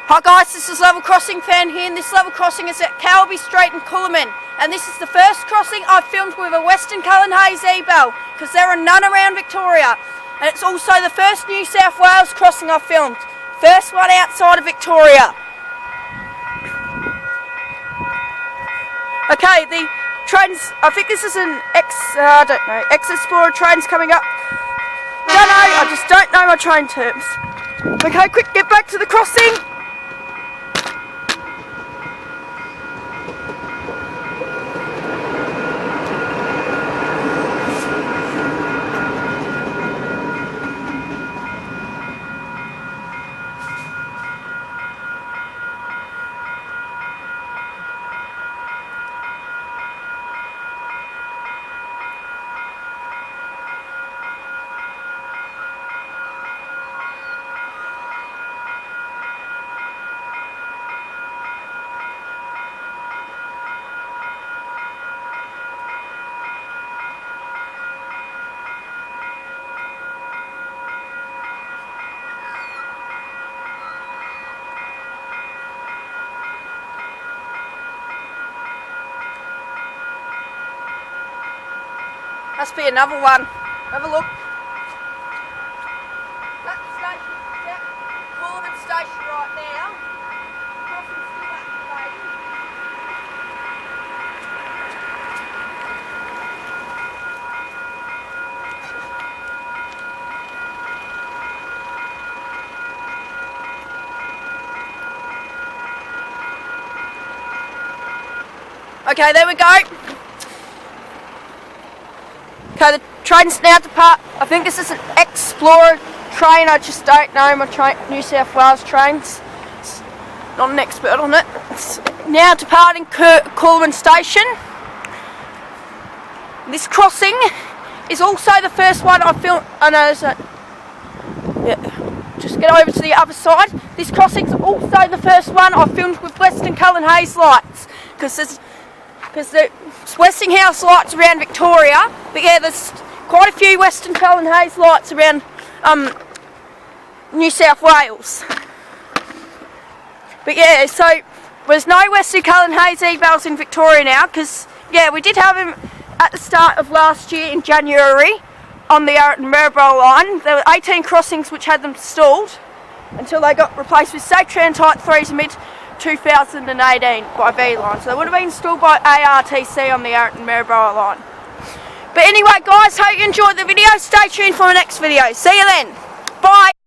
Hi guys, this is Level Crossing fan here, and this level crossing is at Cowabbie Street in Coolamon, and this is the first crossing I've filmed with a Western Cullen Hayes e-bell, because there are none around Victoria, and it's also the first New South Wales crossing I've filmed, first one outside of Victoria. Okay, the trains, I think this is an X-Explorer train's coming up. Don't know, I just don't know my train terms. Okay, quick, get back to the crossing. Must be another one. Have a look. That station, that Coolaman station right now. Crossing's still activated. Okay, there we go. Okay, the train's now depart. I think this is an Explorer train, I just don't know my New South Wales trains. Not an expert on it. It's now departing Coolamon station. This crossing is also the first one I filmed. I know there's a, yeah, just get over to the other side. This crossing's also the first one I filmed with Western Cullen Hayes lights, because there's Westinghouse lights around Victoria, but yeah, there's quite a few Western Cullen Hayes lights around New South Wales. But yeah, so there's no Western Cullen Hayes e-bells in Victoria now, because yeah, we did have them at the start of last year in January on the Maryborough line. There were 18 crossings which had them installed until they got replaced with Safe Tran Type 3s mid 2018 by V-Line, so they would have been installed by ARTC on the Maryborough line. But anyway guys, hope you enjoyed the video. Stay tuned for the next video. See you then. Bye.